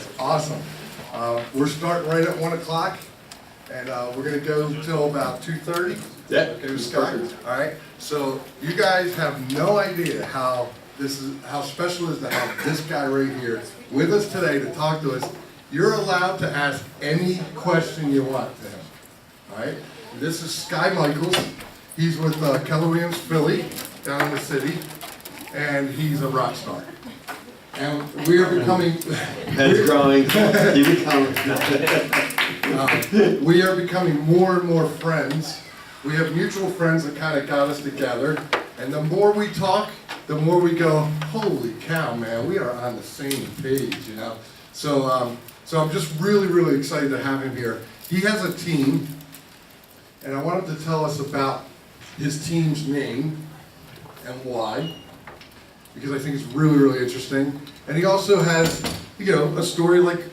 That's awesome. We're starting right at 1 o'clock, and we're going to go till about 2:30. Yeah. Okay, with Skye. All right. So you guys have no idea how special it is to have this guy right here with us today to talk to us. You're allowed to ask any question you want to him. All right. This is Skye Michiels. He's with Keller Williams Philly down in the city, and he's a rock star. And we are becoming. Head's growing. Keep it coming. We are becoming more and more friends. We have mutual friends that kind of got us together, and the more we talk, the more we go, holy cow, man, we are on the same page, you know? So I'm just really, really excited to have him here. He has a team, and I want him to tell us about his team's name and why, because I think it's really, really interesting. And he also has, you know, a story like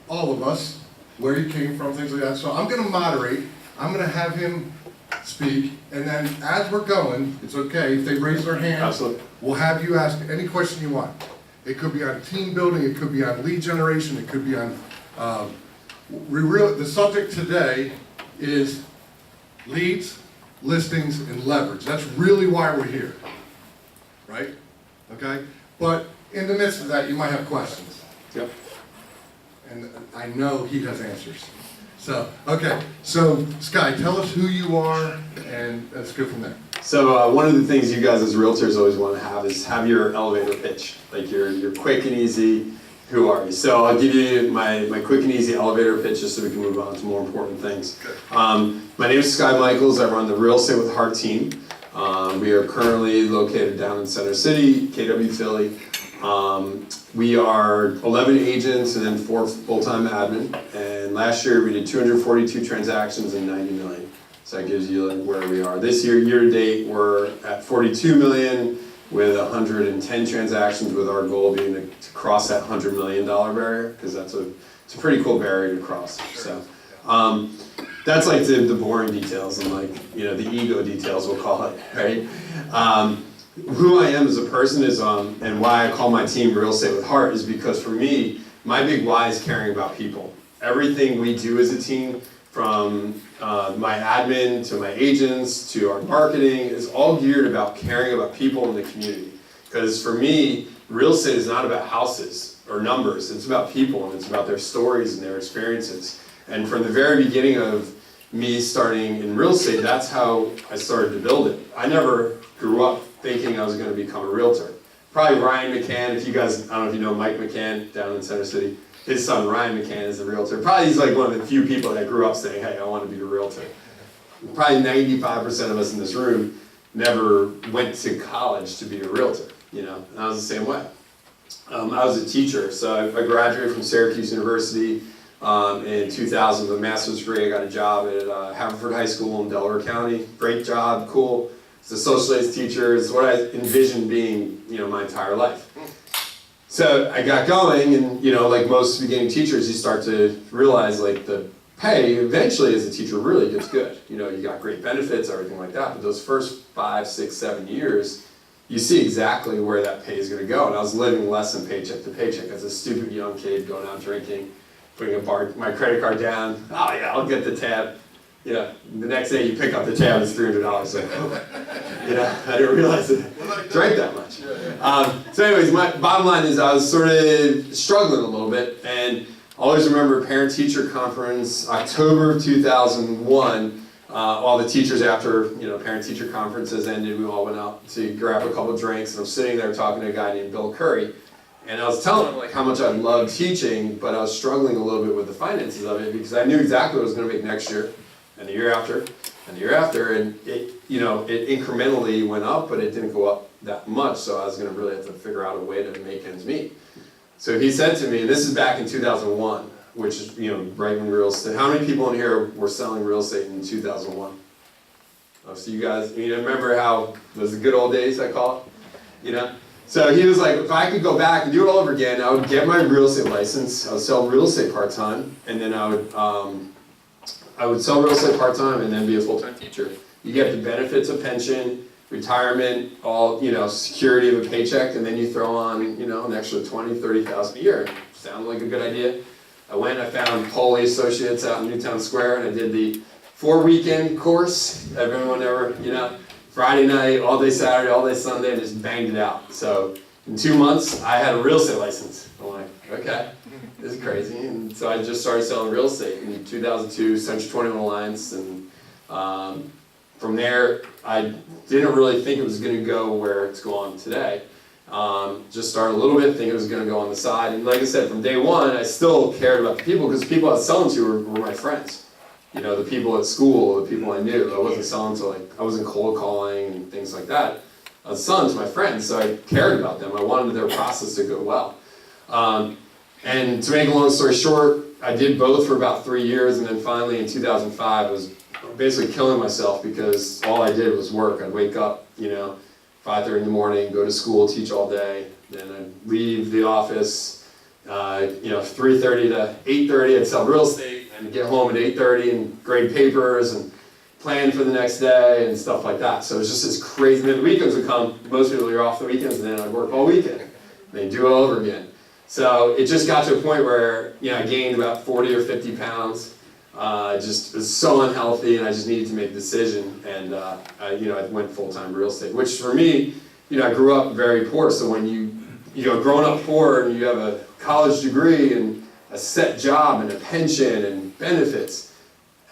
all of us, where he came from, things like that. So I'm gonna moderate, I'm gonna have him speak, and then as we're going, it's okay, if they raise their hand, Absolutely. we'll have you ask any question you want. It could be on team building, it could be on lead generation, it could be on, the subject today is leads, listings, and leverage. That's really why we're here, right? Okay? But in the midst of that, you might have questions. Yep. And I know he has answers. So, okay, so Skye, tell us who you are, and let's go from there. So one of the things you guys as realtors always want to have your elevator pitch. Like you're quick and easy. Who are you? So I'll give you my quick and easy elevator pitch just so we can move on to more important things. My name is Skye Michiels. I run the Real Estate with Heart team. We are currently located down in Center City, KW Philly. We are 11 agents and then 4 full-time admin. And last year we did 242 transactions and 90 million. So that gives you like where we are. This year, year to date, we're at 42 million with 110 transactions, with our goal being to cross that $100 million barrier, because it's a pretty cool barrier to cross. So that's like the boring details and like, you know, the ego details, we'll call it, right? Who I am as a person is, and why I call my team Real Estate with Heart is because for me, my big why is caring about people. Everything we do as a team, from my admin to my agents to our marketing, is all geared about caring about people in the community. Because for me, real estate is not about houses or numbers, it's about people, and it's about their stories and their experiences. And from the very beginning of me starting in real estate, that's how I started to build it. I never grew up thinking I was going to become a realtor. Probably Ryan McCann, if you guys, I don't know if you know Mike McCann down in Center City, his son Ryan McCann is a realtor. Probably he's like one of the few people that grew up saying, hey, I want to be a realtor. Probably 95% of us in this room never went to college to be a realtor, you know, and I was the same way. I was a teacher, so I graduated from Syracuse University in 2000 with a master's degree. I got a job at Haverford High School in Delaware County. Great job, cool. As a social studies teacher, is what I envisioned being, you know, my entire life. So I got going, and you know, like most beginning teachers, you start to realize like the pay eventually as a teacher really gets good. You know, you got great benefits, everything like that. But those first 5, 6, 7 years, you see exactly where that pay is going to go. And I was living less than paycheck to paycheck as a stupid young kid, going out drinking, putting my credit card down. Oh yeah, I'll get the tab. You know, the next day you pick up the tab, it's $300. So, you know, I didn't realize it drank that much. So anyways, my bottom line is I was sort of struggling a little bit, and I always remember parent-teacher conference, October of 2001. All the teachers, after, you know, parent-teacher conferences ended, we all went out to grab a couple drinks, and I'm sitting there talking to a guy named Bill Curry, and I was telling him like how much I loved teaching, but I was struggling a little bit with the finances of it because I knew exactly what I was going to make next year, and the year after, and the year after, and it, you know, it incrementally went up, but it didn't go up that much, so I was going to really have to figure out a way to make ends meet. So he said to me, and this is back in 2001, which is, you know, right when real estate, how many people in here were selling real estate in 2001? Oh, so you guys, you remember how those the good old days, I call it, you know? So he was like, if I could go back and do it all over again, I would get my real estate license, I would sell real estate part-time, and then I would sell real estate part-time and then be a full-time teacher. You get the benefits of pension, retirement, all, you know, security of a paycheck, and then you throw on, you know, an extra 20, 30,000 a year. sounded like a good idea. I went, I found Polly Associates out in Newtown Square, and I did the 4-weekend course. Everyone ever, Friday night, all day Saturday, all day Sunday, and just banged it out. So in 2 months, I had a real estate license. I'm like, okay, this is crazy. And so I just started selling real estate in 2002, Century 21 Alliance, and from there, I didn't really think it was going to go where it's gone today. Just started a little bit, think it was going to go on the side. And like I said, from day one, I still cared about the people, because the people I was selling to were my friends. The people at school, the people I knew. I wasn't selling to, I wasn't cold calling and things like that. I was selling to my friends, so I cared about them. I wanted their process to go well. And to make a long story short, I did both for about 3 years, and then finally in 2005, I was basically killing myself because all I did was work. I'd wake up, 5:30 in the morning, go to school, teach all day, then I'd leave the office, 3:30 to 8:30, I'd sell real estate, and get home at 8:30 and grade papers and plan for the next day and stuff like that. So it was just this crazy, and then the weekends would come, most people are off the weekends, and then I'd work all weekend, and then do it all over again. So it just got to a point where, I gained about 40 or 50 pounds. Just was so unhealthy, and I just needed to make a decision, and I went full-time real estate, which for me, I grew up very poor, so when growing up poor and you have a college degree and a set job and a pension and benefits,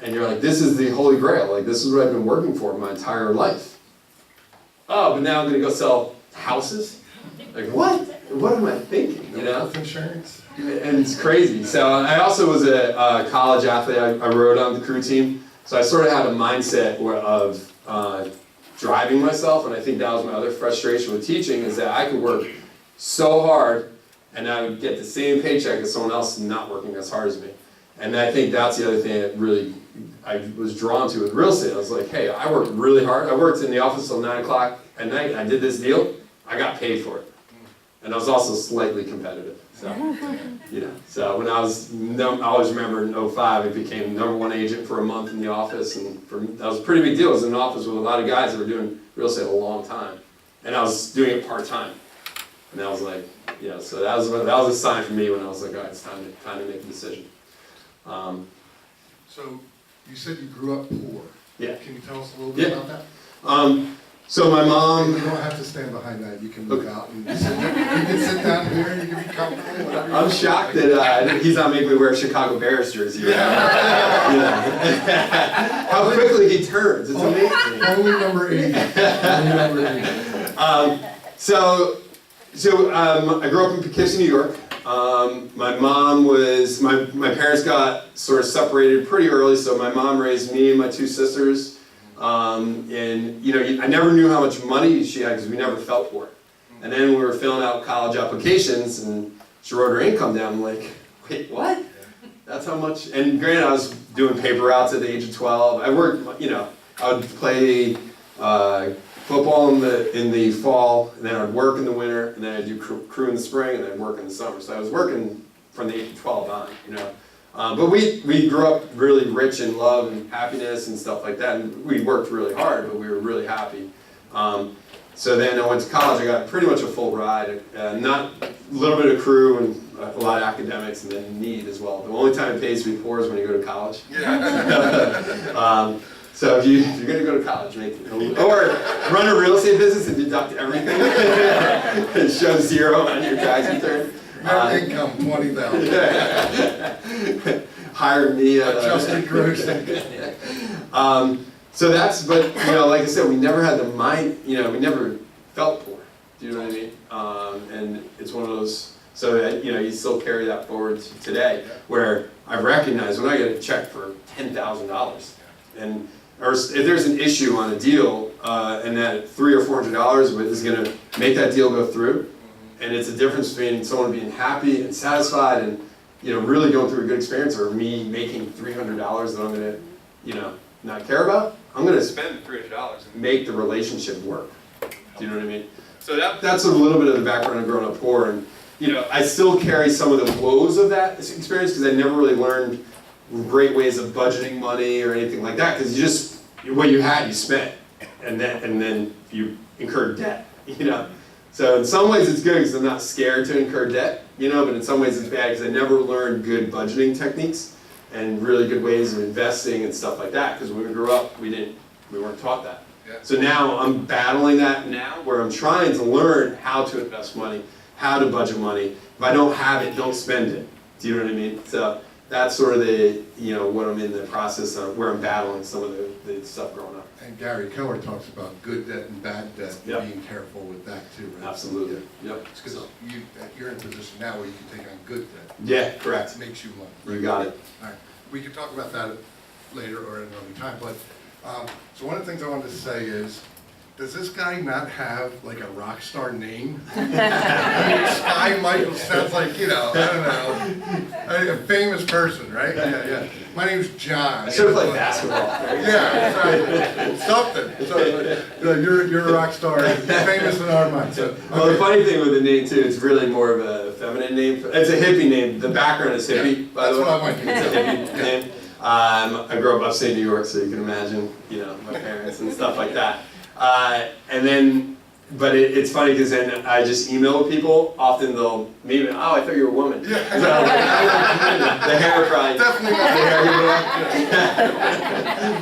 and you're like, this is the holy grail, this is what I've been working for my entire life. Oh, but now I'm gonna go sell houses? What? What am I thinking, Health insurance? And it's crazy. So I also was a college athlete. I rode on the crew team. So I sort of had a mindset of driving myself, and I think that was my other frustration with teaching, is that I could work so hard and I would get the same paycheck as someone else not working as hard as me. And I think that's the other thing that really I was drawn to with real estate. I was like, hey, I worked really hard. I worked in the office till 9 o'clock at night, and I did this deal. I got paid for it. And I was also slightly competitive. So when I always remember in 2005, I became #1 agent for a month in the office, and that was a pretty big deal. I was in an office with a lot of guys that were doing real estate a long time, and I was doing it part-time. And I was like, so that was a sign for me when I was like, all right, it's time to make a decision. So you said you grew up poor. Yeah. Can you tell us a little bit about that? So my mom. You don't have to stand behind that. You can look out and you can sit down here and you can be comfortable. Whatever. I'm shocked that he's not making me wear a Chicago Bears jersey. How quickly he turns. It's amazing. Only number 80. Only number 80. I grew up in Poughkeepsie, New York. My mom my parents got sort of separated pretty early, so my mom raised me and my 2 sisters. I never knew how much money she had because we never felt for it. And then we were filling out college applications, and she wrote her income down. I'm like, wait, what? That's how much? And granted, I was doing paper routes at the age of 12. I worked, I would play football in the fall, and then I'd work in the winter, and then I'd do crew in the spring, and then I'd work in the summer. So I was working from the age of 12 on, But we grew up really rich in love and happiness and stuff like that, and we worked really hard, but we were really happy. So then I went to college. I got pretty much a full ride, not a little bit of crew and a lot of academics, and then need as well. The only time it pays to be poor is when you go to college. So if you're going to go to college, or run a real estate business and deduct everything and show 0 on your tax return. Net income, 20,000. Hire me at adjusted gross. So that's, but like I said, we never had the mind. We never felt poor. Do you know what I mean? And it's one of those. So that, you still carry that forward to today, where I recognize when I get a check for $10,000, or if there's an issue on a deal, and that $300 or $400 is going to make that deal go through. And it's a difference between someone being happy and satisfied and, really going through a good experience, or me making $300 that I'm going to, not care about. I'm going to spend $300 and make the relationship work. Do you know what I mean? So that's a little bit of the background of growing up poor. And, I still carry some of the woes of that experience because I never really learned great ways of budgeting money or anything like that, because what you had, you spent. And then you incurred debt, So in some ways it's good because I'm not scared to incur debt, you know, but in some ways it's bad because I never learned good budgeting techniques and really good ways of investing and stuff like that, because when we grew up, we weren't taught that. Yeah. So now I'm battling that now, where I'm trying to learn how to invest money, how to budget money. If I don't have it, don't spend it. Do you know what I mean? So that's sort of the, you know, what I'm in the process of, where I'm battling some of the stuff growing up. And Gary Keller talks about good debt and bad debt, Yep. being careful with that too, right? Absolutely. Yeah. Yep. It's because you're in a position now where you can take on good debt. Yeah, correct. That makes you money. You got it. All right, we can talk about that later or at another time, but, so one of the things I wanted to say is, does this guy not have like a rock star name? I mean, Skye Michiels sounds like, you know, I don't know, a famous person, right? Yeah. My name's John. I should have played basketball. Yeah, exactly. Something. So, you're a rock star, famous in our minds. So, Well, the funny thing with the name too, it's really more of a feminine name. It's a hippie name. The background is hippie, by the way. That's what I went to. It's a hippie name. I grew up upstate New York, so you can imagine, you know, my parents and stuff like that. And then, but it's funny because then I just email people. Often they'll maybe, oh, I thought you were a woman. Yeah. So, the hair probably. Definitely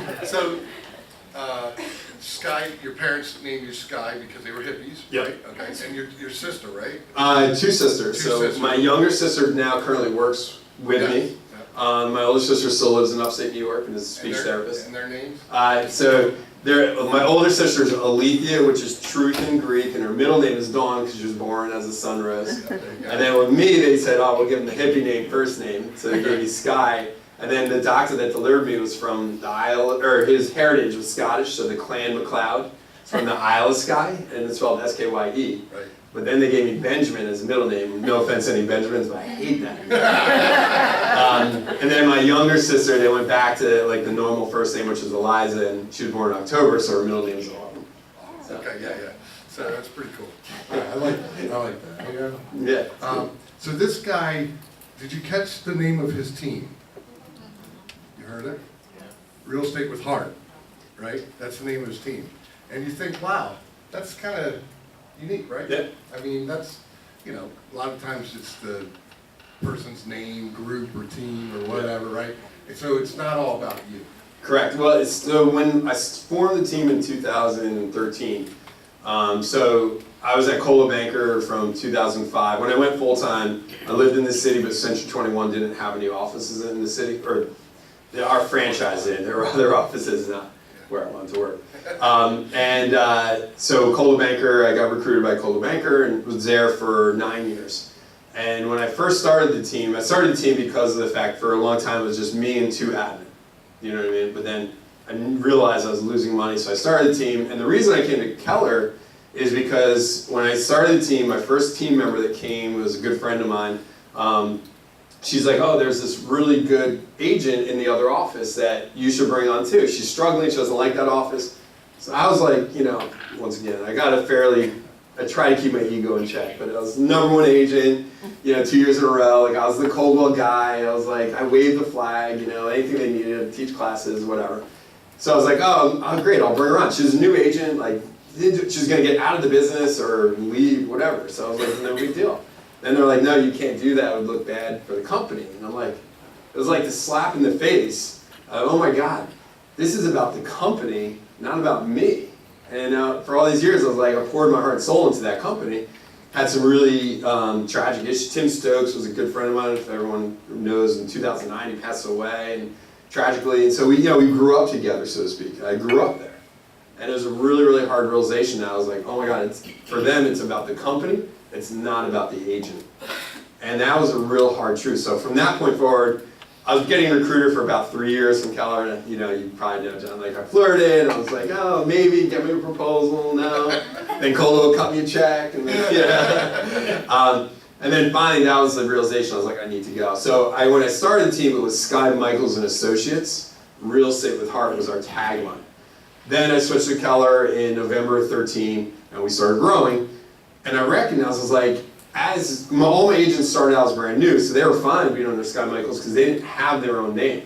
not. So, Skye, your parents named you Skye because they were hippies, Yep. right? Okay, and your sister, right? Two sisters. Two So sisters. my younger sister now currently works with Yes. me. My older sister still lives in upstate New York and is a speech And therapist. And their names? So my older sister is Alethea, which is truth in Greek, and her middle name is Dawn because she was born as a sunrise. Yeah, there you go. And then with me, they said, oh, we'll give him the hippie name first name, so they gave me Skye. And then the doctor that delivered me was from the Isle, or his heritage was Scottish, so the Clan MacLeod. It's from the Isle of Skye, and it's spelled S-K-Y-E. Right. But then they gave me Benjamin as a middle name. No offense to any Benjamins, but I hate that. And then my younger sister, they went back to like the normal first name, which is Eliza, and she was born in October, so her middle name is Autumn. So, Okay, yeah. So that's pretty cool. Yeah, I like that. yeah. So this guy, did you catch the name of his team? You heard it? Yeah. Real Estate with Heart, right? That's the name of his team. And you think, wow, that's kind of unique, right? Yeah. I mean, that's, you know, a lot of times it's the person's name, group, or team, or whatever, right? And so it's not all about you. Correct. Well, so when I formed the team in 2013, so I was at Cola Banker from 2005. When I went full time, I lived in the city, but Century 21 didn't have any offices in the city, or our franchise did. There were other offices, not where I wanted to work. So Cola Banker, I got recruited by Cola Banker and was there for 9 years. And when I first started the team, I started the team because of the fact for a long time it was just me and two admin. You know what I mean? But then I realized I was losing money, so I started the team. And the reason I came to Keller is because when I started the team, my first team member that came was a good friend of mine. She's like, oh, there's this really good agent in the other office that you should bring on too. She's struggling, she doesn't like that office. So I was like, you know, once again, I try to keep my ego in check, but I was the #1 agent, you know, 2 years in a row. Like I was the Coldwell guy. I was like, I waved the flag, you know, anything they needed, teach classes, whatever. So I was like, oh, great, I'll bring her on. She was a new agent, like she was gonna get out of the business or leave, whatever. So I was like, no big deal. And they're like, no, you can't do that. It would look bad for the company. And I'm like, it was like the slap in the face. Oh my God, this is about the company, not about me. And for all these years, I was like, I poured my heart and soul into that company. Had some really tragic issues. Tim Stokes was a good friend of mine, if everyone knows. In 2009, he passed away, and tragically. And so we grew up together, so to speak. I grew up there, and it was a really, really hard realization. That I was like, oh my God, for them, it's about the company. It's not about the agent. And that was a real hard truth. So from that point forward, I was getting recruited for about 3 years from Keller, and you know, you probably know, John, like I flirted, and I was like, oh, maybe, get me a proposal, no. Then Cola would cut me a check, and then, yeah. And then finally, that was the realization, I was like, I need to go. So when I started the team, it was Skye, Michiels, and Associates. Real Estate with Heart was our tagline. Then I switched to Keller in November of 13, and we started growing. And I recognized, I was like, all my agents started out as brand new, so they were fine being under Skye Michiels because they didn't have their own name.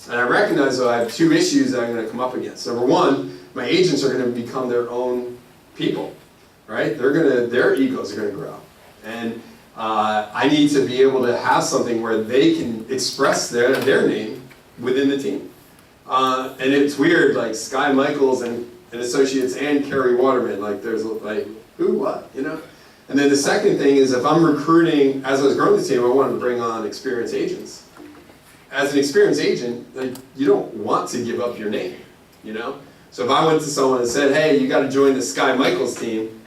And I recognized that I have two issues that I'm going to come up against. Number one, my agents are going to become their own people, right? Their egos are going to grow. And I need to be able to have something where they can express their name within the team. And it's weird, like Skye Michiels and associates and Kerry Waterman, like there's like, who, what, you know? And then the second thing is if I'm recruiting, as I was growing the team, I wanted to bring on experienced agents. As an experienced agent, like, you don't want to give up your name, you know? So if I went to someone and said, hey, you gotta join the Skye Michiels team,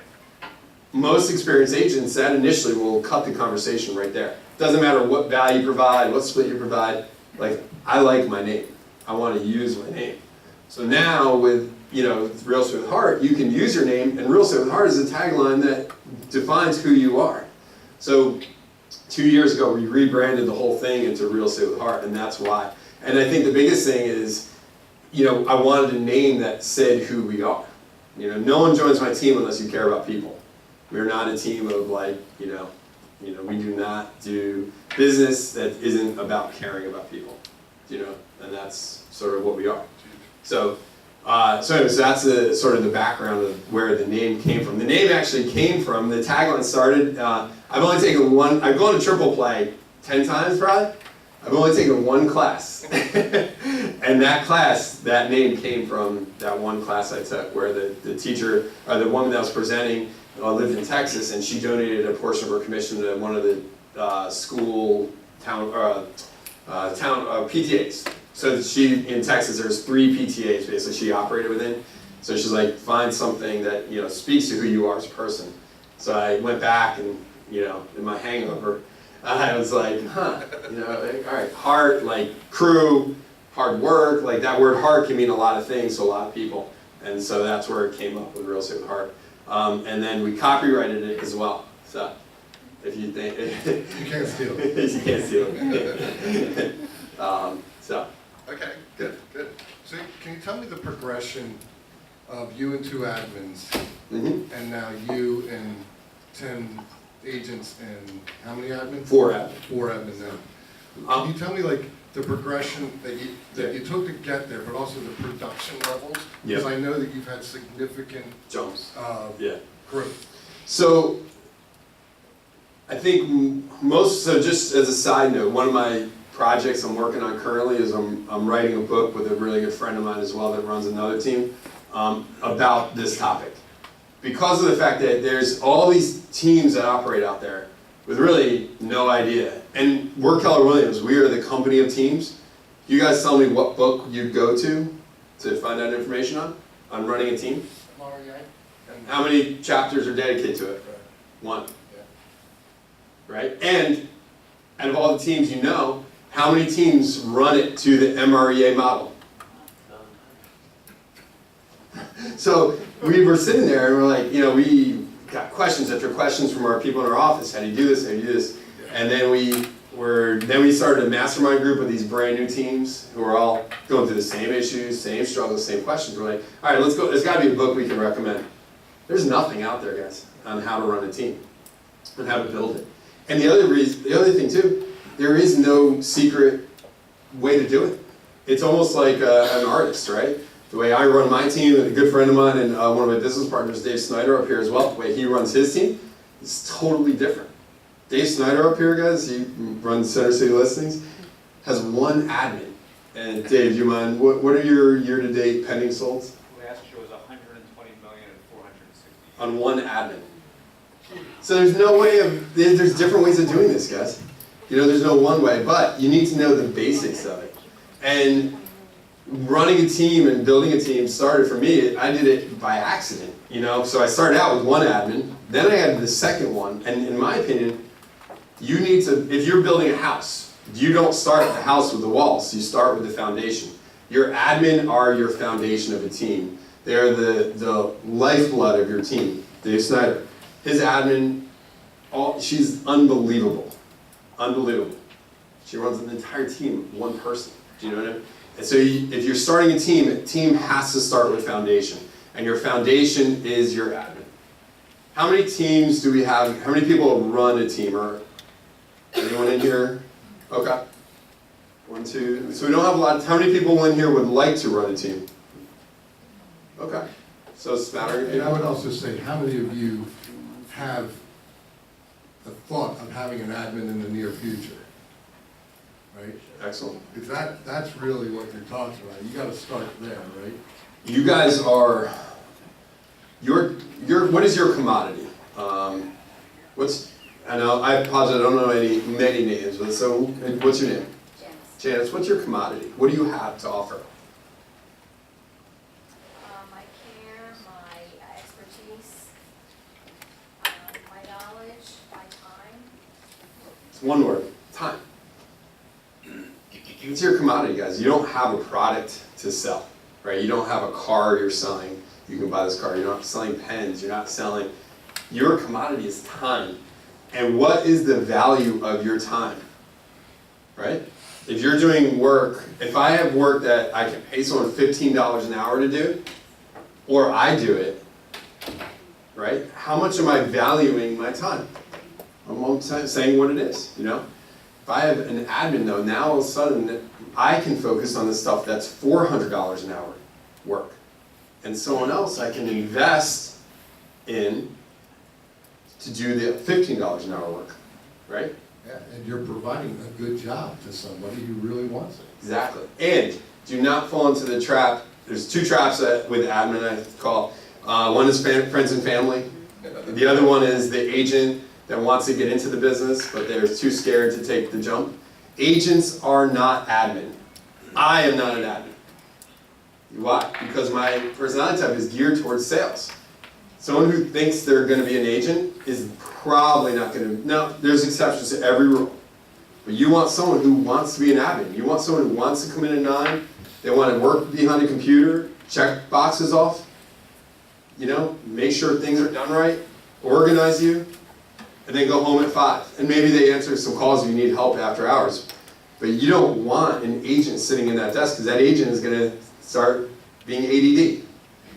most experienced agents, that initially will cut the conversation right there. Doesn't matter what value you provide, what split you provide, like, I like my name. I want to use my name. So now with, you know, Real Estate with Heart, you can use your name, and Real Estate with Heart is a tagline that defines who you are. So 2 years ago, we rebranded the whole thing into Real Estate with Heart, and that's why. And I think the biggest thing is, you know, I wanted a name that said who we are. You know, no one joins my team unless you care about people. We're not a team of like, you know, we do not do business that isn't about caring about people, you know, and that's sort of what we are. So, anyways, that's sort of the background of where the name came from. The name actually came from, the tagline started, I've only taken one, I've gone to triple play 10 times probably. I've only taken one class. And that class, that name came from that one class I took where the teacher, or the woman that was presenting, lived in Texas, and she donated a portion of her commission to one of the school town PTAs. So she, in Texas, there's 3 PTAs basically she operated within. So she's like, find something that, you know, speaks to who you are as a person. So I went back and, you know, in my hangover, I was like, you know, like, all right, heart, like crew, hard work, like that word heart can mean a lot of things to a lot of people. And so that's where it came up with Real Estate with Heart. And then we copyrighted it as well. So if you think you can't steal it. You can't steal it. So okay, good. So can you tell me the progression of you and 2 admins, and now you and 10 agents and how many admins? 4 admins. 4 admins now. Can you tell me like the progression that you took to get there, but also the production levels? Because I know that you've had significant jumps. Growth. So I think so just as a side note, one of my projects I'm working on currently is I'm writing a book with a really good friend of mine as well that runs another team about this topic. Because of the fact that there's all these teams that operate out there with really no idea. And we're Keller Williams, we are the company of teams. You guys tell me what book you'd go to find out information on running a team? How many chapters are dedicated to it? 1. Right? And out of all the teams you know, how many teams run it to the MREA model? So we were sitting there and we're like, you know, we got questions after questions from our people in our office. How do you do this? How do you do this? And then we started a mastermind group of these brand new teams who are all going through the same issues, same struggles, same questions. We're like, all right, let's go. There's got to be a book we can recommend. There's nothing out there, guys, on how to run a team and how to build it. And the other thing too, there is no secret way to do it. It's almost like an artist, right? The way I run my team, and a good friend of mine and one of my business partners, Dave Snyder, up here as well, the way he runs his team is totally different. Dave Snyder up here, guys, he runs Center City Listings, has 1 admin. And Dave, do you mind, what are your year-to-date pending solds? Last year was 120 million and 460. On 1 admin. So there's no way there's different ways of doing this, guys. You know, there's no one way, but you need to know the basics of it. And running a team and building a team started for me, I did it by accident, you know? So I started out with 1 admin, then I added the second one, and in my opinion, you need to, if you're building a house, you don't start the house with the walls, you start with the foundation. Your admin are your foundation of a team. They're the lifeblood of your team. Dave Snyder, his admin, she's unbelievable. Unbelievable. She runs an entire team of 1 person. Do you know what I mean? And so if you're starting a team has to start with foundation. And your foundation is your admin. How many teams do we have? How many people run a team? Or anyone in here? Okay. 1, 2. So we don't have a lot. How many people in here would like to run a team? Okay. So it's a matter of, And I would also say, how many of you have the thought of having an admin in the near future, right? Excellent. Because that's really what you're talking about. You gotta start there, right? You guys are, what is your commodity? I know, I apologize, I don't know many names, but so, what's your name? Janice, what's your commodity? What do you have to offer? My care, my expertise, my knowledge, my time. It's one word, time. It's your commodity, guys. You don't have a product to sell, right? You don't have a car you're selling. You can buy this car. You're not selling pens. You're not selling. Your commodity is time. And what is the value of your time, right? If you're doing work, if I have work that I can pay someone $15 an hour to do, or I do it, right? How much am I valuing my time? I'm saying what it is, you know? If I have an admin though, now all of a sudden I can focus on the stuff that's $400 an hour work. And someone else I can invest in to do the $15 an hour work, right? Yeah, and you're providing a good job to somebody who really wants it. Exactly. And do not fall into the trap. There's two traps with admin I call. One is friends and family. The other one is the agent that wants to get into the business, but they're too scared to take the jump. Agents are not admin. I am not an admin. Why? Because my personality type is geared towards sales. Someone who thinks they're going to be an agent is probably not going to. No, there's exceptions to every rule. But you want someone who wants to be an admin. You want someone who wants to come in at 9. They want to work behind a computer, check boxes off, you know, make sure things are done right, organize you, and then go home at 5. And maybe they answer some calls if you need help after hours. But you don't want an agent sitting in that desk, because that agent is going to start being ADD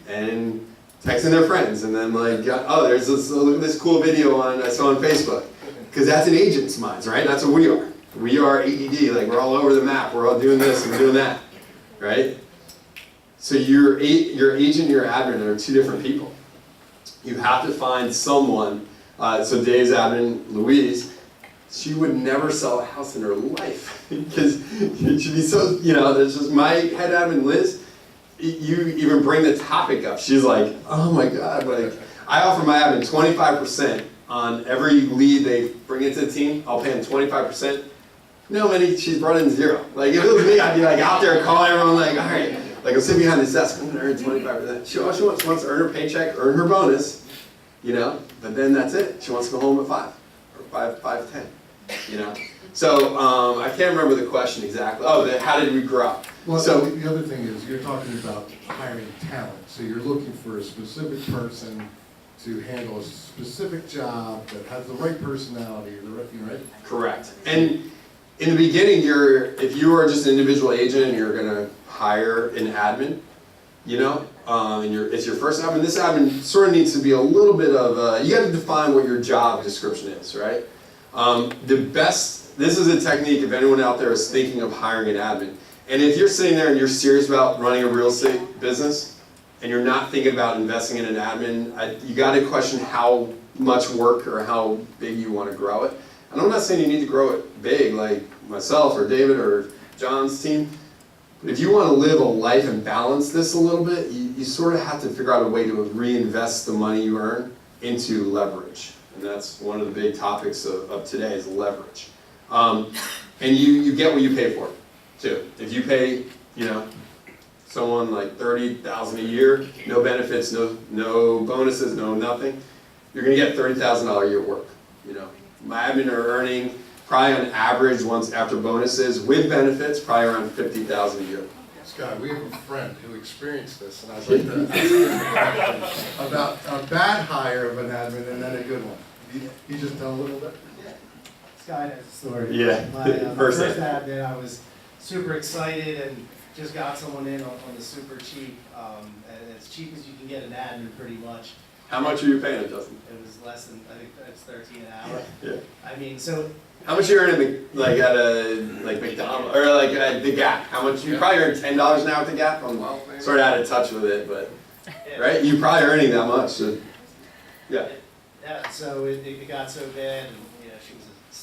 and texting their friends, and then like, oh, there's this, look at this cool video I saw on Facebook. Because that's an agent's minds, right? That's what we are. We are ADD, like we're all over the map, we're all doing this and doing that, right? So your agent and your admin are two different people. You have to find someone, so Dave's admin, Louise, she would never sell a house in her life. Because she'd be so, you know, there's just my head admin, Liz, you even bring the topic up. She's like, oh my God, like, I offer my admin 25% on every lead they bring into the team. I'll pay them 25%. No, many, she's brought in 0. Like, if it was me, I'd be like out there calling everyone like, all right, like I'm sitting behind this desk, I'm gonna earn 25%. She wants to earn her paycheck, earn her bonus, you know, but then that's it. She wants to go home at 5, or 5:10, you know. So, I can't remember the question exactly. Oh, how did we grow? Well, So, the other thing is, you're talking about hiring talent, so you're looking for a specific person to handle a specific job that has the right personality, right? correct. And in the beginning, if you are just an individual agent and you're going to hire an admin, you know, and it's your first admin, this admin sort of needs to be a little bit of, you got to define what your job description is, right? This is a technique if anyone out there is thinking of hiring an admin. And if you're sitting there and you're serious about running a real estate business and you're not thinking about investing in an admin, you got to question how much work or how big you want to grow it. And I'm not saying you need to grow it big like myself or David or John's team. But if you want to live a life and balance this a little bit, you sort of have to figure out a way to reinvest the money you earn into leverage. And that's one of the big topics of today is leverage. And you get what you pay for, too. If you pay, you know, someone like $30,000 a year, no benefits, no bonuses, no nothing, you're going to get $30,000 a year work. You know, my admin are earning probably on average once after bonuses with benefits, probably around $50,000 a year. Skye, we have a friend who experienced this, and I'd like to ask you a question about a bad hire of an admin and then a good one. You just tell a little bit? Skye has a story. Yeah, My first first admin, I was super excited and just got someone in on the super cheap, and as cheap as you can get an admin pretty much. How much are you paying it, Justin? It was less than, I think it's 13 an hour. Yeah. I mean, so, How much you earn at McDonald's or like at the Gap? How much you probably earn $10 an hour at the Gap? I'm sort of out of touch with it, but yeah. right, you're probably earning that much. So, yeah. Yeah, so it got so bad, and, you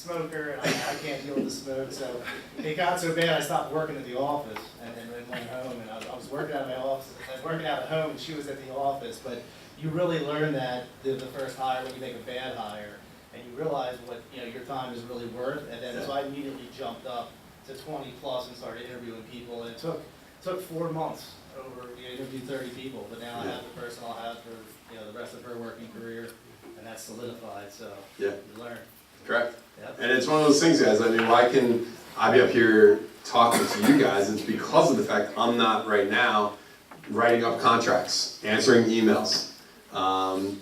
smoker, and I can't deal with the smoke, so it got so bad I stopped working at the office and went home, and I was working out of my office, I was working out at home, and she was at the office, but you really learn that the first hire when you make a bad hire, and you realize what, you know, your time is really worth, and then so I immediately jumped up to 20 plus and started interviewing people, and it took 4 months over, you know, interviewed 30 people, but now I have the person I'll have for, you know, the rest of her working career, and that's solidified, so Yeah. you learn. Correct. Yep. And it's one of those things, guys. I mean, why can I be up here talking to you guys? It's because of the fact I'm not right now writing up contracts, answering emails,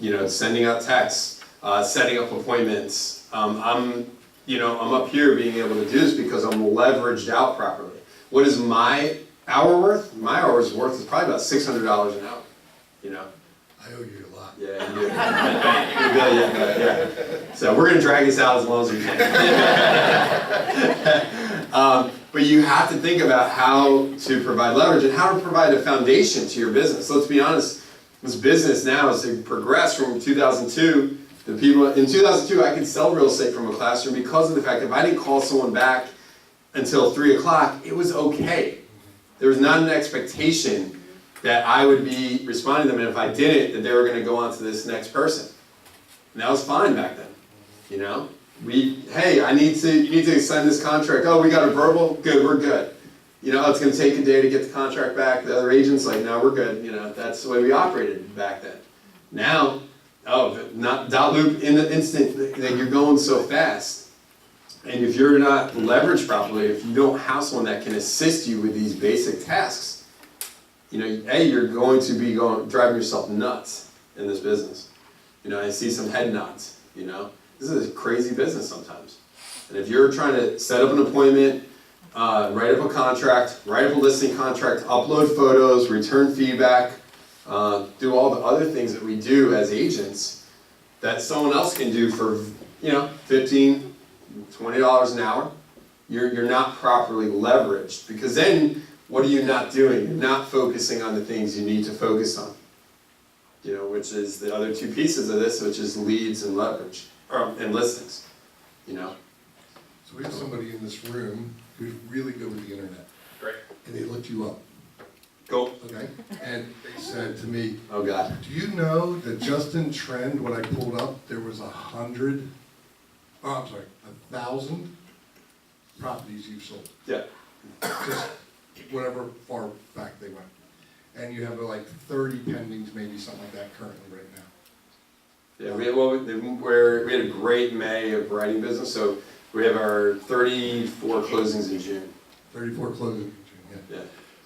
you know, sending out texts, setting up appointments. I'm up here being able to do this because I'm leveraged out properly. What is my hour worth? My hour's worth is probably about $600 an hour. You know. I owe you a lot. Yeah, you do. Yeah. So we're gonna drag this out as long as we can. But you have to think about how to provide leverage and how to provide a foundation to your business. Let's be honest, this business now has progressed from 2002. The people in 2002, I could sell real estate from a classroom because of the fact that if I didn't call someone back until 3 o'clock, it was okay. There was not an expectation that I would be responding to them, and if I didn't, that they were going to go on to this next person. And that was fine back then, you know? Hey, you need to sign this contract. Oh, we got a verbal? Good, we're good. You know, it's going to take a day to get the contract back. The other agent's like, no, we're good. You know, that's the way we operated back then. Now, not dot loop in the instant that you're going so fast. And if you're not leveraged properly, if you don't have someone that can assist you with these basic tasks, you know, you're going to be driving yourself nuts in this business. You know, I see some head nods, you know. This is a crazy business sometimes. And if you're trying to set up an appointment, write up a contract, write up a listing contract, upload photos, return feedback, do all the other things that we do as agents that someone else can do for, you know, $15, $20 an hour, you're not properly leveraged, because then what are you not doing? You're not focusing on the things you need to focus on, you know, which is the other two pieces of this, which is leads and leverage, and listings, you know. So we have somebody in this room who's really good with the internet, Great. and they looked you up, Cool. okay? And they said to me, Oh God. do you know that just in trend, when I pulled up, there was 1,000 properties you've sold? Yeah. Just whatever far back they went. And you have like 30 pendings, maybe something like that currently right now. Yeah, we had a great May of writing business, so we have our 34 closings in June. 34 closings, yeah.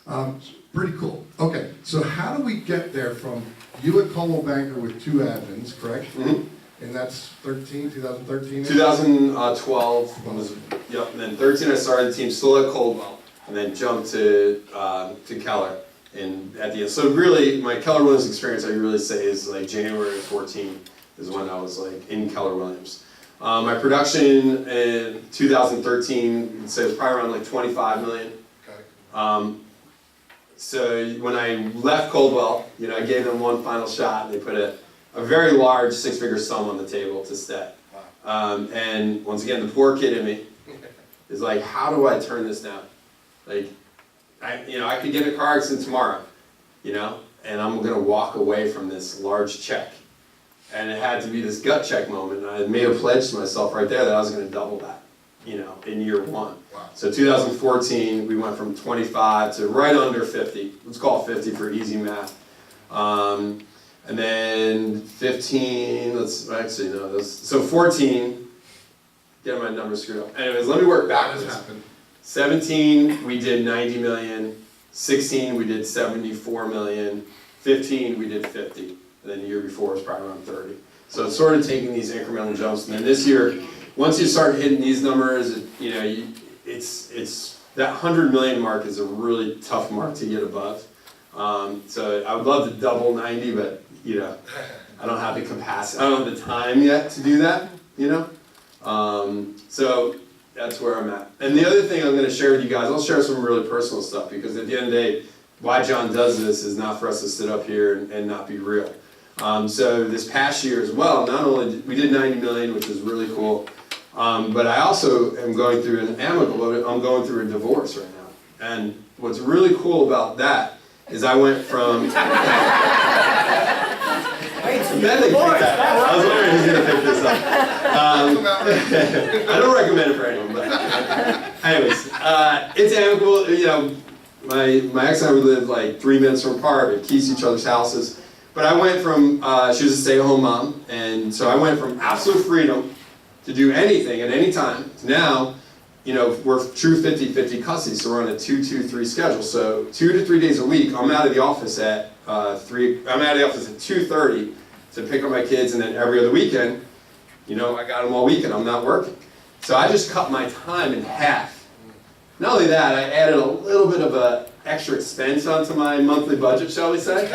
Yeah. Pretty cool. Okay, so how do we get there from you at Coldwell Banker with 2 admins, correct? Mm-hmm. And that's 2013? 2012 was, yep, and then 13 I started the team still at Coldwell, and then jumped to Keller and at the end. So really, my Keller Williams experience, I really say, is like January of 14 is when I was like in Keller Williams. My production in 2013, I'd say it was probably around like 25 million. Okay. So when I left Coldwell, you know, I gave them one final shot, and they put a very large 6-figure sum on the table to stay. Wow. And once again, the poor kid in me is like, how do I turn this down? Like, I could get in a car accident tomorrow, you know, and I'm gonna walk away from this large check. And it had to be this gut check moment. And I made a pledge to myself right there that I was gonna double that, you know, in year 1. Wow. So 2014, we went from 25 to right under 50. Let's call it 50 for easy math. And then 15, so 14, get my numbers screwed up. Anyways, let me work backwards. That has happened. 17, we did 90 million. 16, we did 74 million. 15, we did 50. And then the year before was probably around 30. So it's sort of taking these incremental jumps. And then this year, once you start hitting these numbers, you know, it's that 100 million mark is a really tough mark to get above. So I would love to double 90, but you know, I don't have the capacity, I don't have the time yet to do that, you know? So that's where I'm at. And the other thing I'm gonna share with you guys, I'll share some really personal stuff, because at the end of the day, why John does this is not for us to sit up here and not be real. So this past year as well, not only we did 90 million, which was really cool, But I also am going through an amicable, I'm going through a divorce right now. And what's really cool about that is I went from... Then they picked that. I was wondering who's gonna pick this up. I don't recommend it for anyone, but anyways, it's amicable. You know, my ex and I would live like 3 minutes from apart, we keys to each other's houses. But I went from she was a stay-at-home mom, and so I went from absolute freedom to do anything at any time to now, you know, we're true 50-50 custody, so we're on a 2-2-3 schedule. So 2 to 3 days a week, I'm out of the office at 3. I'm out of the office at 2:30 to pick up my kids, and then every other weekend, you know, I got them all weekend. I'm not working, so I just cut my time in half. Not only that, I added a little bit of a extra expense onto my monthly budget, shall we say?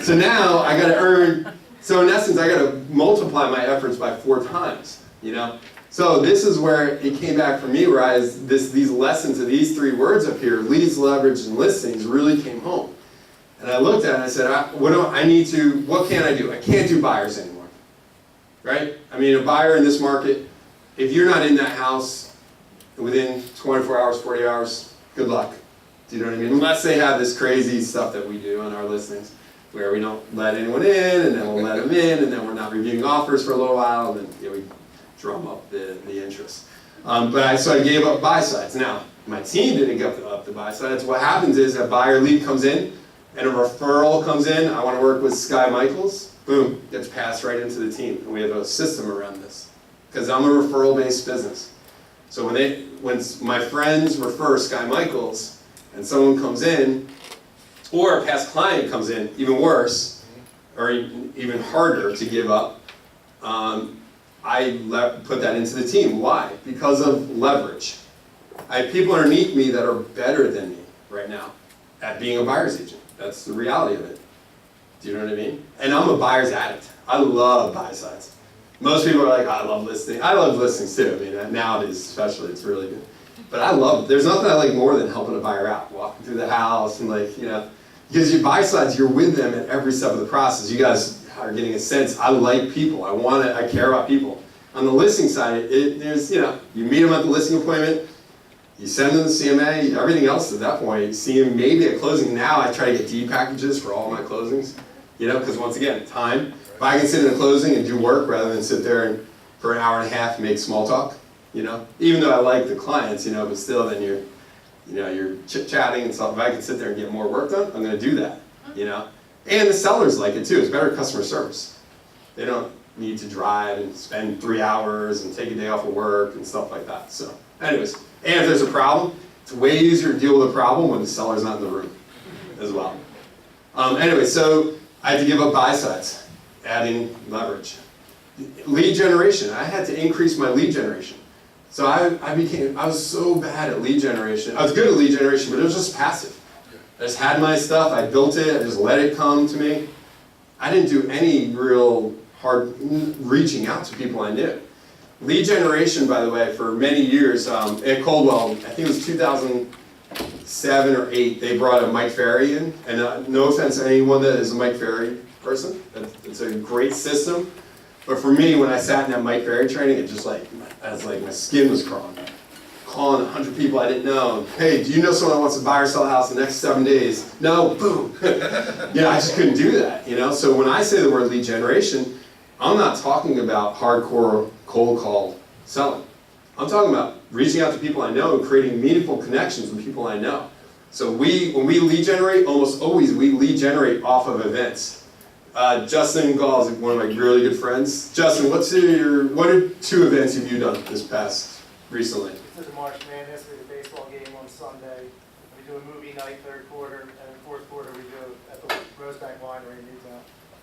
So now I got to earn. So in essence, I got to multiply my efforts by 4 times. You know. So this is where it came back for me, where these lessons of these 3 words up here, leads, leverage, and listings, really came home. And I looked at it and I said, what can I do? I can't do buyers anymore, right? I mean, a buyer in this market, if you're not in that house within 24 hours, 40 hours, good luck. Do you know what I mean? Unless they have this crazy stuff that we do on our listings, where we don't let anyone in, and then we'll let them in, and then we're not reviewing offers for a little while, and then we drum up the interest. So I gave up buy sides. Now, my team didn't give up the buy sides. What happens is a buyer lead comes in, and a referral comes in. I want to work with Skye Michiels. Boom, gets passed right into the team. And we have a system around this. Because I'm a referral-based business. So when my friends refer Skye Michiels, and someone comes in, or a past client comes in, even worse, or even harder to give up, I put that into the team. Why? Because of leverage. I have people underneath me that are better than me right now at being a buyer's agent. That's the reality of it. Do you know what I mean? And I'm a buyer's addict. I love buy sides. Most people are like, I love listings. I love listings too. I mean, nowadays especially, it's really good. But I love it. There's nothing I like more than helping a buyer out, walking through the house and like, you know, because your buy sides, you're with them at every step of the process. You guys are getting a sense. I like people. I care about people. On the listing side, there's, you know, you meet them at the listing appointment. You send them the CMA, everything else at that point, you see them maybe at closing. Now I try to get D packages for all my closings, you know, because once again, time. If I can sit in a closing and do work rather than sit there and for an hour and a half make small talk, you know, even though I like the clients, you know, but still then you're chit-chatting and stuff. If I can sit there and get more work done, I'm going to do that, you know. And the sellers like it too. It's better customer service. They don't need to drive and spend 3 hours and take a day off of work and stuff like that. So anyways. And if there's a problem, it's way easier to deal with a problem when the seller's not in the room as well. Anyway, so I had to give up buy sides, adding leverage. Lead generation, I had to increase my lead generation. So I was so bad at lead generation. I was good at lead generation, but it was just passive. I just had my stuff, I built it, I just let it come to me. I didn't do any real hard reaching out to people I knew. Lead generation, by the way, for many years, at Coldwell, I think it was 2007 or 8, they brought a Mike Ferry in. And no offense to anyone that is a Mike Ferry person, it's a great system. But for me, when I sat in that Mike Ferry training, it just like my skin was crawling. Calling 100 people I didn't know. Hey, do you know someone that wants to buy or sell a house in the next 7 days? No, boom. You know, I just couldn't do that, you know? So when I say the word lead generation, I'm not talking about hardcore cold call selling. I'm talking about reaching out to people I know and creating meaningful connections with people I know. So when we lead generate, almost always we lead generate off of events. Justin Gall is one of my really good friends. Justin, what are 2 events have you done this past recently? We did the March Madness, we did a baseball game on Sunday. We do a movie night 3rd quarter, and then 4th quarter we do at the Rosebank Winery in Newtown.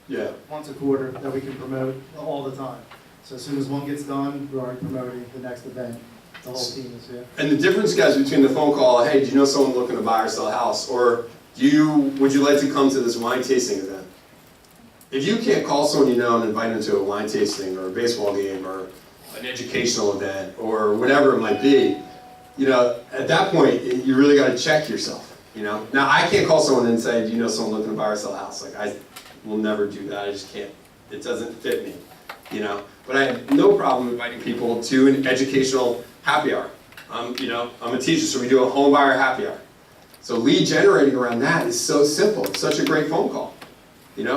Yeah. Once a quarter that we can promote all the time. So as soon as one gets done, we're already promoting the next event. The whole team is here. And the difference, guys, between the phone call, hey, do you know someone looking to buy or sell a house, or would you like to come to this wine tasting event? If you can't call someone you know and invite them to a wine tasting or a baseball game or an educational event or whatever it might be, you know, at that point, you really got to check yourself, you know. Now, I can't call someone and say, do you know someone looking to buy or sell a house? Like, I will never do that. I just can't. It doesn't fit me, you know. but I have no problem inviting people to an educational happy hour. I'm a teacher, so we do a home buyer happy hour. So lead generating around that is so simple. It's such a great phone call.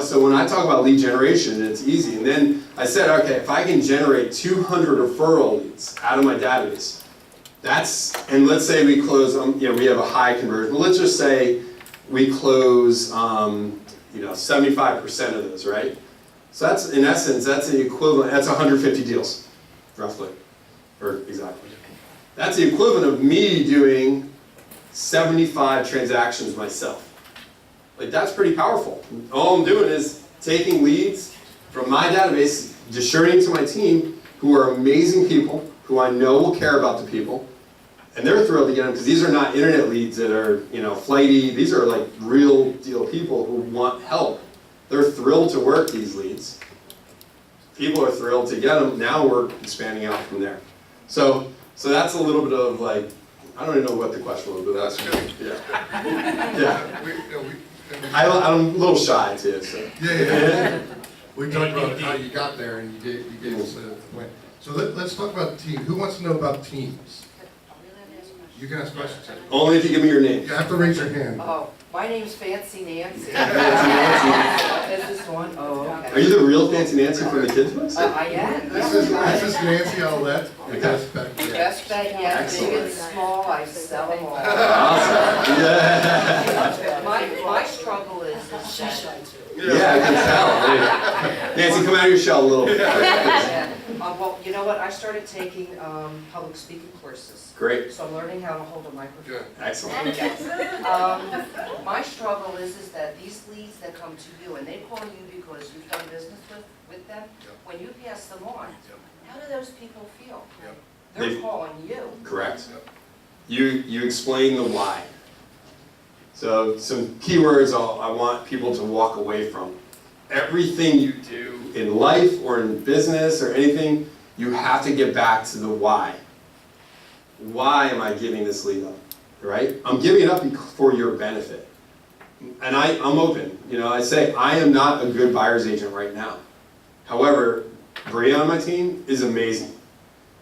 So when I talk about lead generation, it's easy. And then I said, okay, if I can generate 200 referral leads out of my database, and let's say we close, we have a high conversion, but let's just say we close, 75% of those, right? So that's, in essence, that's the equivalent, that's 150 deals, roughly, or exactly. That's the equivalent of me doing 75 transactions myself. Like, that's pretty powerful. All I'm doing is taking leads from my database, distributing to my team, who are amazing people, who I know will care about the people, and they're thrilled to get them, because these are not internet leads that are, flighty. These are like real deal people who want help. They're thrilled to work these leads. People are thrilled to get them. Now we're expanding out from there. So that's a little bit of like, I don't even know what the question was, but that's good. Yeah. I'm a little shy too. So. Yeah. We talked about how you got there, and you gave us a point. So let's talk about team. Who wants to know about teams? You can ask questions. Only if you give me your name. You have to raise your hand. Oh, my name's Fancy Nancy. Is this one? Oh, okay. Are you the real Fancy Nancy from the kids' books? I am. This is Nancy Owlette. Okay. Best bet yet. Best bet yet, big and small, I sell them all. Awesome. Yeah. My struggle is that, Yeah, I can tell. Nancy, come out of your shell a little bit. well, you know what, I started taking public speaking courses. Great. So I'm learning how to hold a microphone. Good. Excellent. My struggle is that these leads that come to you, and they call you because you've done business with them, when you pass them on, how do those people feel? They're calling you. Correct. You explain the why. So some keywords I want people to walk away from. Everything you do in life or in business or anything, you have to get back to the why. Why am I giving this lead up, right? I'm giving it up for your benefit. And I'm open. I say I am not a good buyer's agent right now. However, Bria on my team is amazing.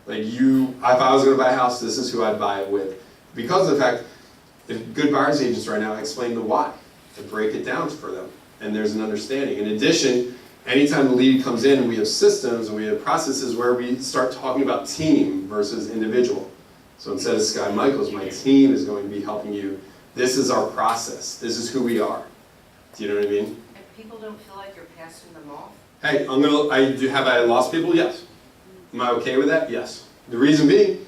Like if I was going to buy a house, this is who I'd buy it with. Because of the fact, if good buyer's agents right now, I explain the why, to break it down for them. And there's an understanding. In addition, anytime the lead comes in, we have systems and we have processes where we start talking about team versus individual. So instead of Skye Michiels, my team is going to be helping you. This is our process. This is who we are. Do you know what I mean? If people don't feel like you're passing them off? Hey, have I lost people? Yes. Am I okay with that? Yes. The reason being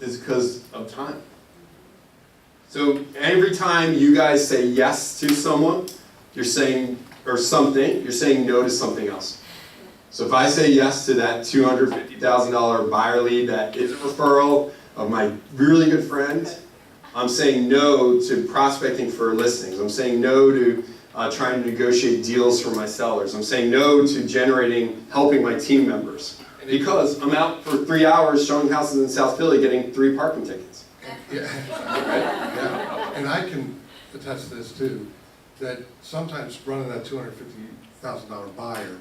is because of time. So every time you guys say yes to someone, you're saying, or something, you're saying no to something else. So if I say yes to that $250,000 buyer lead that is a referral of my really good friend, I'm saying no to prospecting for listings. I'm saying no to trying to negotiate deals for my sellers. I'm saying no to helping my team members. Because I'm out for 3 hours showing houses in South Philly getting 3 parking tickets. Yeah. Yeah. And I can attest to this too, that sometimes running that $250,000 buyer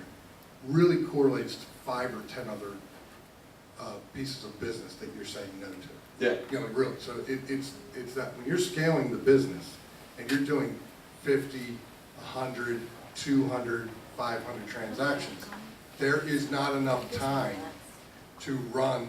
really correlates to 5 or 10 other pieces of business that you're saying no to. Yeah. Really. So it's that when you're scaling the business and you're doing 50, 100, 200, 500 transactions, there is not enough time to run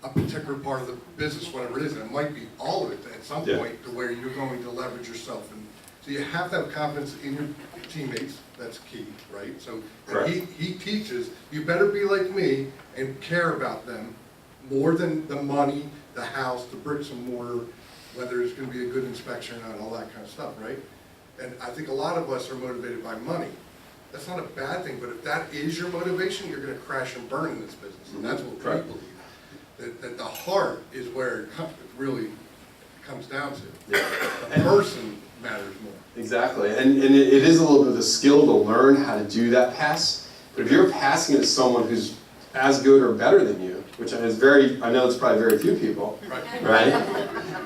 a particular part of the business, whatever it is, and it might be all of it at some point to where you're going to leverage yourself. And so you have to have confidence in your teammates. That's key, right? So he teaches, you better be like me and care about them more than the money, the house, the bricks and mortar, whether it's going to be a good inspection and all that kind of stuff, right? And I think a lot of us are motivated by money. That's not a bad thing, but if that is your motivation, you're going to crash and burn in this business. And that's what we believe. That the heart is where it really comes down to. Yeah. The person matters more. Exactly, and it is a little bit of a skill to learn how to do that pass. But if you're passing it to someone who's as good or better than you, which is I know it's probably very few people, right?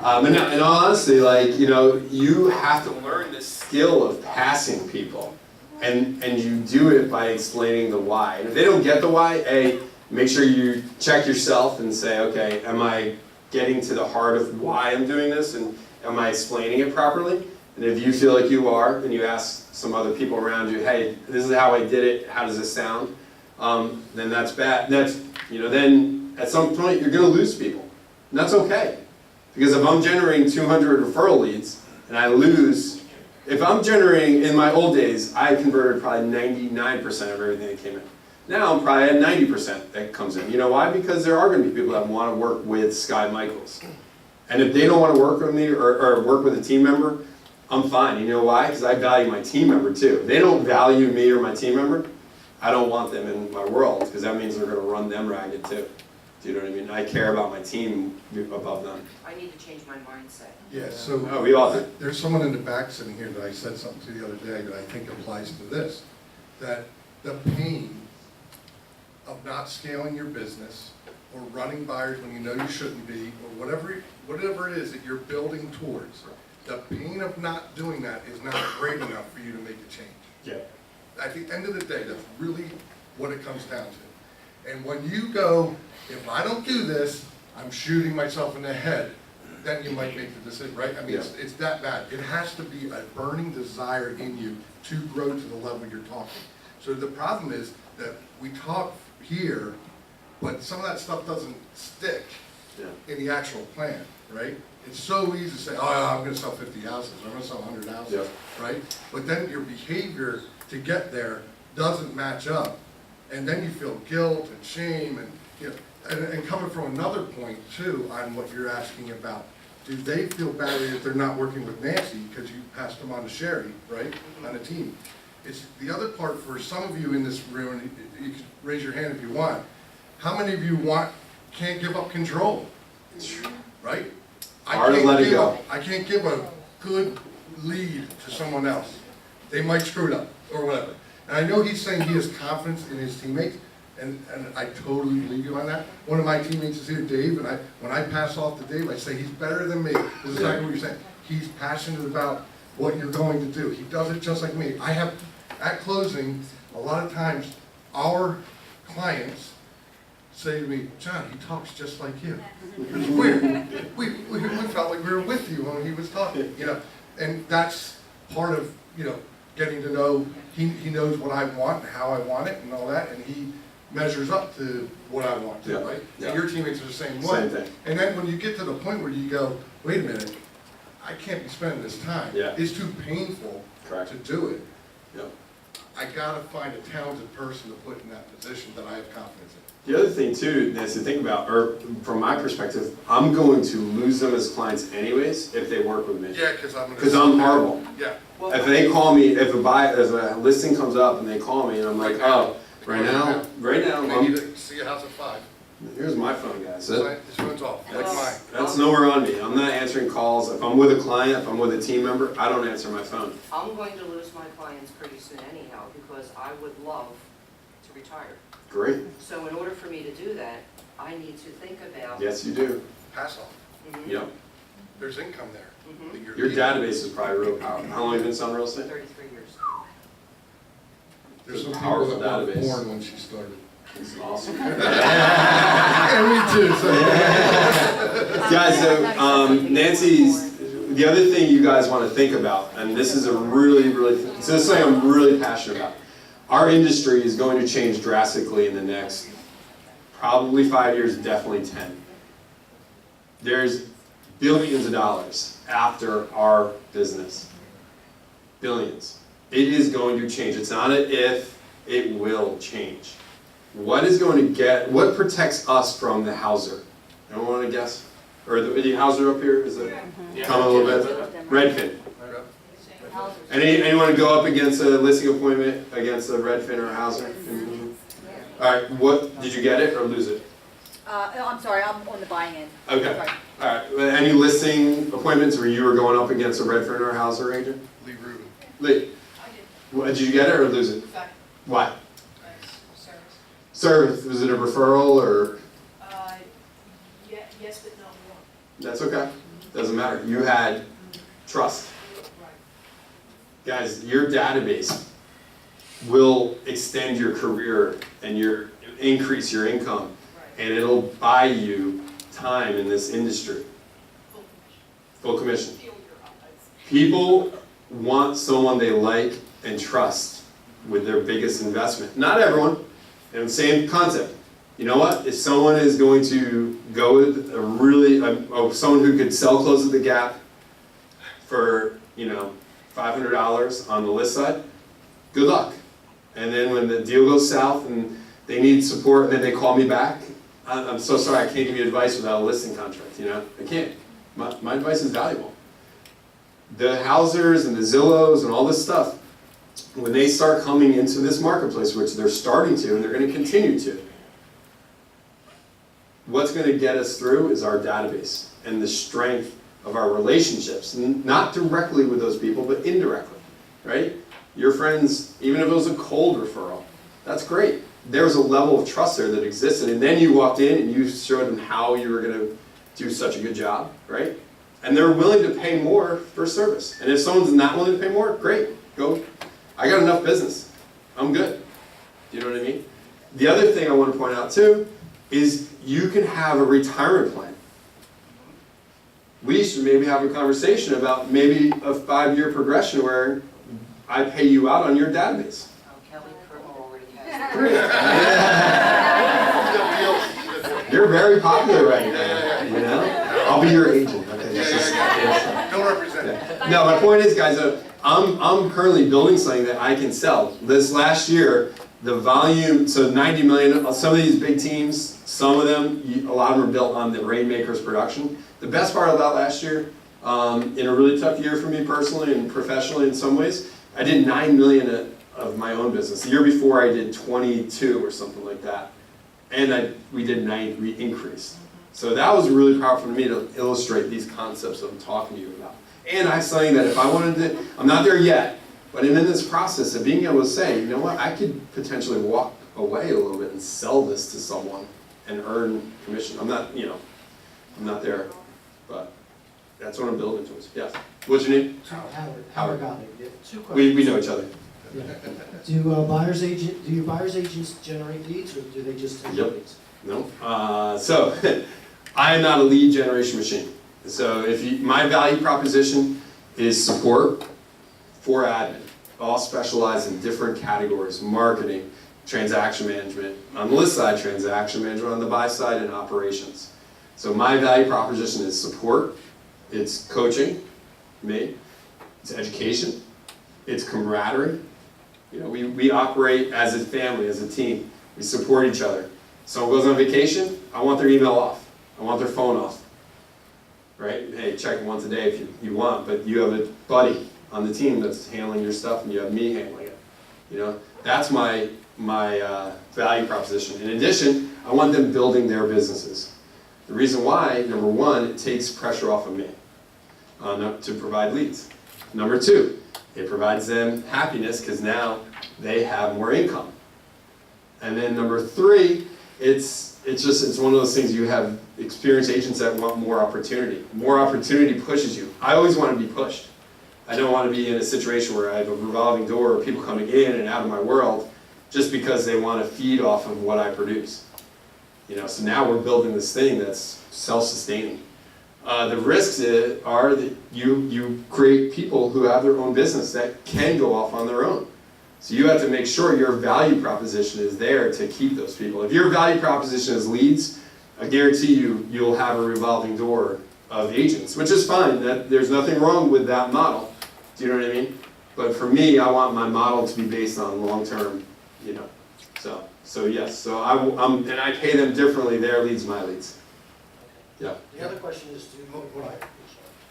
And honestly, you have to learn this skill of passing people. And you do it by explaining the why. And if they don't get the why, make sure you check yourself and say, okay, am I getting to the heart of why I'm doing this, and am I explaining it properly? And if you feel like you are, then you ask some other people around you, hey, this is how I did it, how does this sound? Then that's bad. Then at some point you're gonna lose people. And that's okay. Because if I'm generating 200 referral leads and I lose, if I'm generating, in my old days, I converted probably 99% of everything that came in. Now I'm probably at 90% that comes in. You know why? Because there are going to be people that want to work with Skye Michiels. And if they don't want to work with me or work with a team member, I'm fine. You know why? Because I value my team member too. If they don't value me or my team member, I don't want them in my world, because that means they're going to run them ragged too. Do you know what I mean? I care about my team above them. I need to change my mindset. Yeah, so Oh, we all do. there's someone in the back sitting here that I said something to the other day that I think applies to this, that the pain of not scaling your business or running buyers when you know you shouldn't be, or whatever it is that you're building towards, the pain of not doing that is not great enough for you to make a change. Yeah. At the end of the day, that's really what it comes down to. And when you go, if I don't do this, I'm shooting myself in the head, then you might make the decision, right? I mean, it's that bad. It has to be a burning desire in you to grow to the level you're talking. So the problem is that we talk here, but some of that stuff doesn't stick in the actual plan, right? It's so easy to say, oh, I'm gonna sell 50 houses, I'm gonna sell 100 houses, right? But then your behavior to get there doesn't match up. And then you feel guilt and shame and, and coming from another point too on what you're asking about. Do they feel badly if they're not working with Nancy because you passed them on to Sherry, right, on a team? It's the other part for some of you in this room, and you can raise your hand if you want. How many of you can't give up control, right? Hard to let it go. I can't give a good lead to someone else. They might screw it up or whatever. And I know he's saying he has confidence in his teammates, and I totally believe you on that. One of my teammates is here, Dave, and when I pass off to Dave, I say he's better than me. This is exactly what you're saying. He's passionate about what you're going to do. He does it just like me. At closing, a lot of times, our clients say to me, John, he talks just like you. It's weird. We felt like we were with you when he was talking, and that's part of, getting to know, he knows what I want and how I want it and all that, and he measures up to what I want to, right? And your teammates are the same way. Same thing. And then when you get to the point where you go, wait a minute, I can't be spending this time. It's too painful to do it. I gotta find a talented person to put in that position that I have confidence in. The other thing too, Nancy, to think about, or from my perspective, I'm going to lose them as clients anyways if they work with me. Yeah, because I'm horrible. Yeah. If they call me, if a listing comes up and they call me and I'm like, oh, right now, I need to see a house at 5. here's my phone, guys. This one's off, like mine. That's nowhere on me. I'm not answering calls. If I'm with a client, if I'm with a team member, I don't answer my phone. I'm going to lose my clients pretty soon anyhow, because I would love to retire. Great. So in order for me to do that, I need to think about. Yes, you do. Pass off. Yep. There's income there. that Your leaving. database is probably real powerful. How long have you been selling real estate? 33 years. There's some people Powerful that were database. born when she started. This is awesome. And me too, so. Guys, so Nancy's, the other thing you guys want to think about, and this is a really, so this is something I'm really passionate about. Our industry is going to change drastically in the next probably 5 years, definitely 10. There's billions of dollars after our business. Billions. It is going to change. It's not an if, it will change. What is going to what protects us from the houser? Anyone want to guess? Or the houser up here? Is it? Come a little bit. Redfin. Anyone go up against a listing appointment against a Redfin or a houser? All right. What did you get it or lose it? I'm sorry, I'm on the buying end. Okay. Sorry. All right. Any listing appointments where you were going up against a Redfin or a houser agent? Lee Rubin. Lee. Did you get it or lose it? Why? Service. Was it a referral or? Yes, but no, we won't. That's okay. Doesn't matter. You had trust. Right. Guys, your database will extend your career and increase your income, and it'll buy you time in this industry. Full commission. People want someone they like and trust with their biggest investment. Not everyone, and same concept. You know what? If someone is going to go with someone who could sell clothes at the Gap for, $500 on the list side, good luck. And then when the deal goes south and they need support, and then they call me back, I'm so sorry, I can't give you advice without a listing contract, I can't. My advice is valuable. The Housers and the Zillows and all this stuff, when they start coming into this marketplace, which they're starting to, and they're going to continue to, what's going to get us through is our database and the strength of our relationships, not directly with those people, but indirectly, right? Your friends, even if it was a cold referral, that's great. There's a level of trust there that existed, and then you walked in and you showed them how you were going to do such a good job, right? And they're willing to pay more for service. And if someone's not willing to pay more, great, go. I got enough business. I'm good. Do you know what I mean? The other thing I want to point out too is you can have a retirement plan. We should maybe have a conversation about maybe a 5-year progression where I pay you out on your database. Oh, Kelly Purtle already has that. You're very popular right now, I'll be your agent. Okay, Don't represent it. No, my point is, guys, I'm currently building something that I can sell. This last year, the volume, so 90 million, some of these big teams, some of them, a lot of them are built on the Rainmakers production. The best part about last year, in a really tough year for me personally and professionally in some ways, I did 9 million of my own business. The year before I did 22 or something like that. And we did 9, we increased. So that was really powerful for me to illustrate these concepts that I'm talking to you about. And I'm saying that if I wanted to, I'm not there yet, but I'm in this process of being able to say, you know what, I could potentially walk away a little bit and sell this to someone and earn commission. I'm not there, but that's what I'm building towards. Yes. What's your name? Howard Gottlieb. Yeah, 2 questions. We know each other. Yeah. Do your buyer's agents generate leads, or do they just take Yep. leads? No. So I am not a lead generation machine. So my value proposition is support for admin, all specialized in different categories: marketing, transaction management, on the list side, transaction management, on the buy side, and operations. So my value proposition is support, it's coaching, me, it's education, it's camaraderie. We operate as a family, as a team. We support each other. Someone goes on vacation, I want their email off. I want their phone off. Right? Hey, check it once a day if you want, but you have a buddy on the team that's handling your stuff, and you have me handling it. That's my value proposition. In addition, I want them building their businesses. The reason why, number one, it takes pressure off of me to provide leads. Number two, it provides them happiness because now they have more income. And then number three, it's one of those things, you have experienced agents that want more opportunity. More opportunity pushes you. I always want to be pushed. I don't want to be in a situation where I have a revolving door of people coming in and out of my world just because they want to feed off of what I produce. So now we're building this thing that's self-sustaining. The risks are that you create people who have their own business that can go off on their own. So you have to make sure your value proposition is there to keep those people. If your value proposition is leads, I guarantee you'll have a revolving door of agents, which is fine. There's nothing wrong with that model. Do you know what I mean? But for me, I want my model to be based on long-term, So yes, so and I pay them differently. Their leads, my leads. Yeah. The other question is, Right.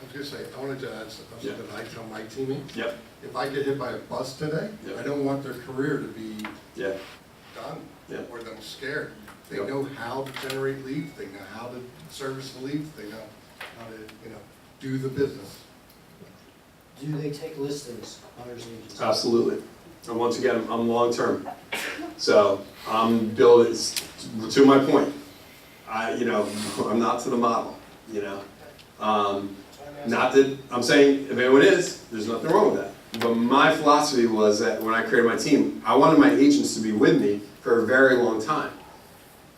I was going to say, I wanted to add something Yeah. that I tell my teammates. Yep. If I get hit by a bus today, Yep. I don't want their career to be Yeah. done Yeah. or them scared. They Yep. know how to generate leads, they know how to service the leads, they know how to, do the business. do they take listings, buyer's agents? Absolutely. And once again, I'm long-term. So I'm building, to my point, I'm not to the model, Not that, I'm saying, if anyone is, there's nothing wrong with that. But my philosophy was that when I created my team, I wanted my agents to be with me for a very long time.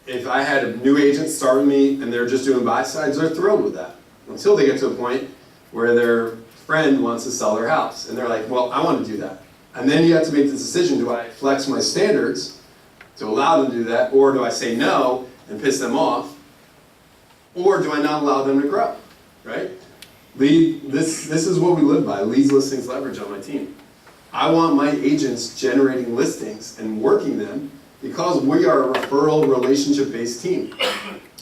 If I had a new agent start with me and they're just doing buy sides, they're thrilled with that. Until they get to a point where their friend wants to sell their house. And they're like, well, I want to do that. And then you have to make the decision, do I flex my standards to allow them to do that, or do I say no and piss them off, or do I not allow them to grow, right? This is what we live by, leads, listings, leverage on my team. I want my agents generating listings and working them because we are a referral relationship-based team.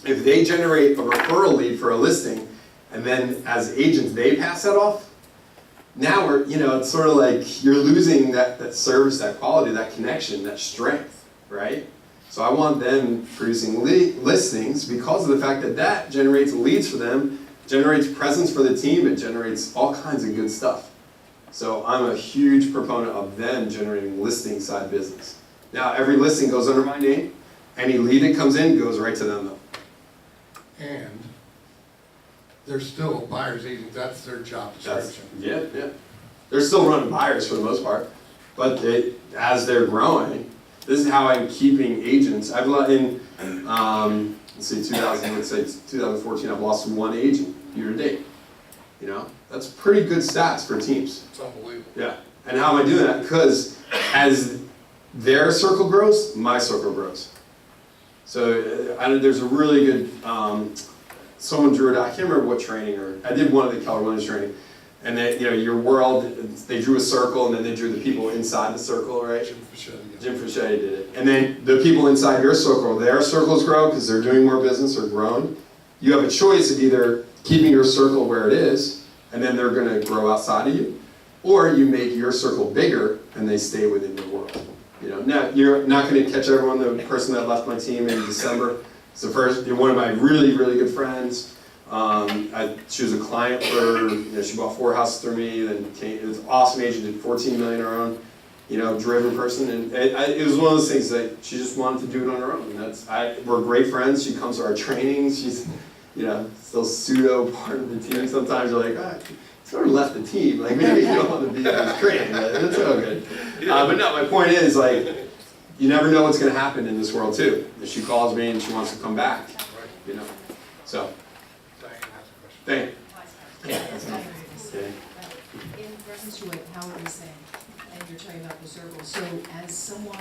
If they generate a referral lead for a listing, and then as agents, they pass that off, now we're, it's sort of like you're losing that service, that quality, that connection, that strength, right? So I want them producing listings because of the fact that that generates leads for them, generates presence for the team, it generates all kinds of good stuff. So I'm a huge proponent of them generating listing side business. Now every listing goes under my name, any lead that comes in goes right to them though. And they're still a buyer's agent, that's their job description. Yeah. They're still running buyers for the most part, but as they're growing, this is how I'm keeping agents. I've let in, let's say 2014, I've lost one agent year to date. That's pretty good stats for teams. It's unbelievable. Yeah, and how am I doing that? Because as their circle grows, my circle grows. So there's a really good, someone drew it out, I can't remember what training, or I did one of the Keller Williams training, and then, your world, they drew a circle and then they drew the people inside the circle, right? Jim Frechette did it. And then the people inside your circle, their circles grow because they're doing more business or grown. You have a choice of either keeping your circle where it is, and then they're gonna grow outside of you, or you make your circle bigger and they stay within your world. Now you're not gonna catch everyone, the person that left my team in December. It's the first, one of my really, really good friends. She was a client for, she bought 4 houses through me, then it was an awesome agent, did 14 million on her own, driven person, and it was one of those things that she just wanted to do it on her own. And we're great friends. She comes to our trainings. She's, still pseudo part of the team. Sometimes you're like, sort of left the team. Like maybe you don't want to be in this training. It's all good. But no, my point is you never know what's going to happen in this world too. If she calls me and she wants to come back, So. Thank you. In reference to what Howard was saying, and you're talking about the circle, so as someone,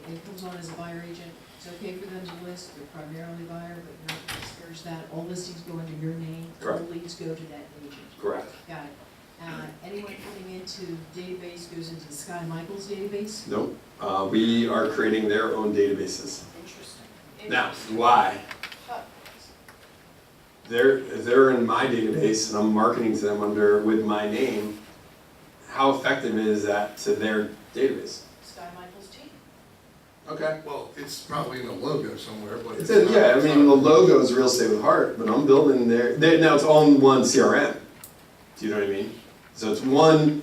it comes on as a buyer agent, it's okay for them to list, they're primarily buyer, but you're not going to discourage that, all listings go under your name, all leads go to that agent. Correct. Got it. Anyone coming into database goes into the Skye Michiels database? Nope. We are creating their own databases. Interesting. Now, why? They're in my database and I'm marketing to them with my name. How effective is that to their database? Skye Michiels team. Okay. Well, it's probably in the logo somewhere, but It's the logo is Real Estate with Heart, but I'm building now it's all in one CRM. Do you know what I mean? So it's one.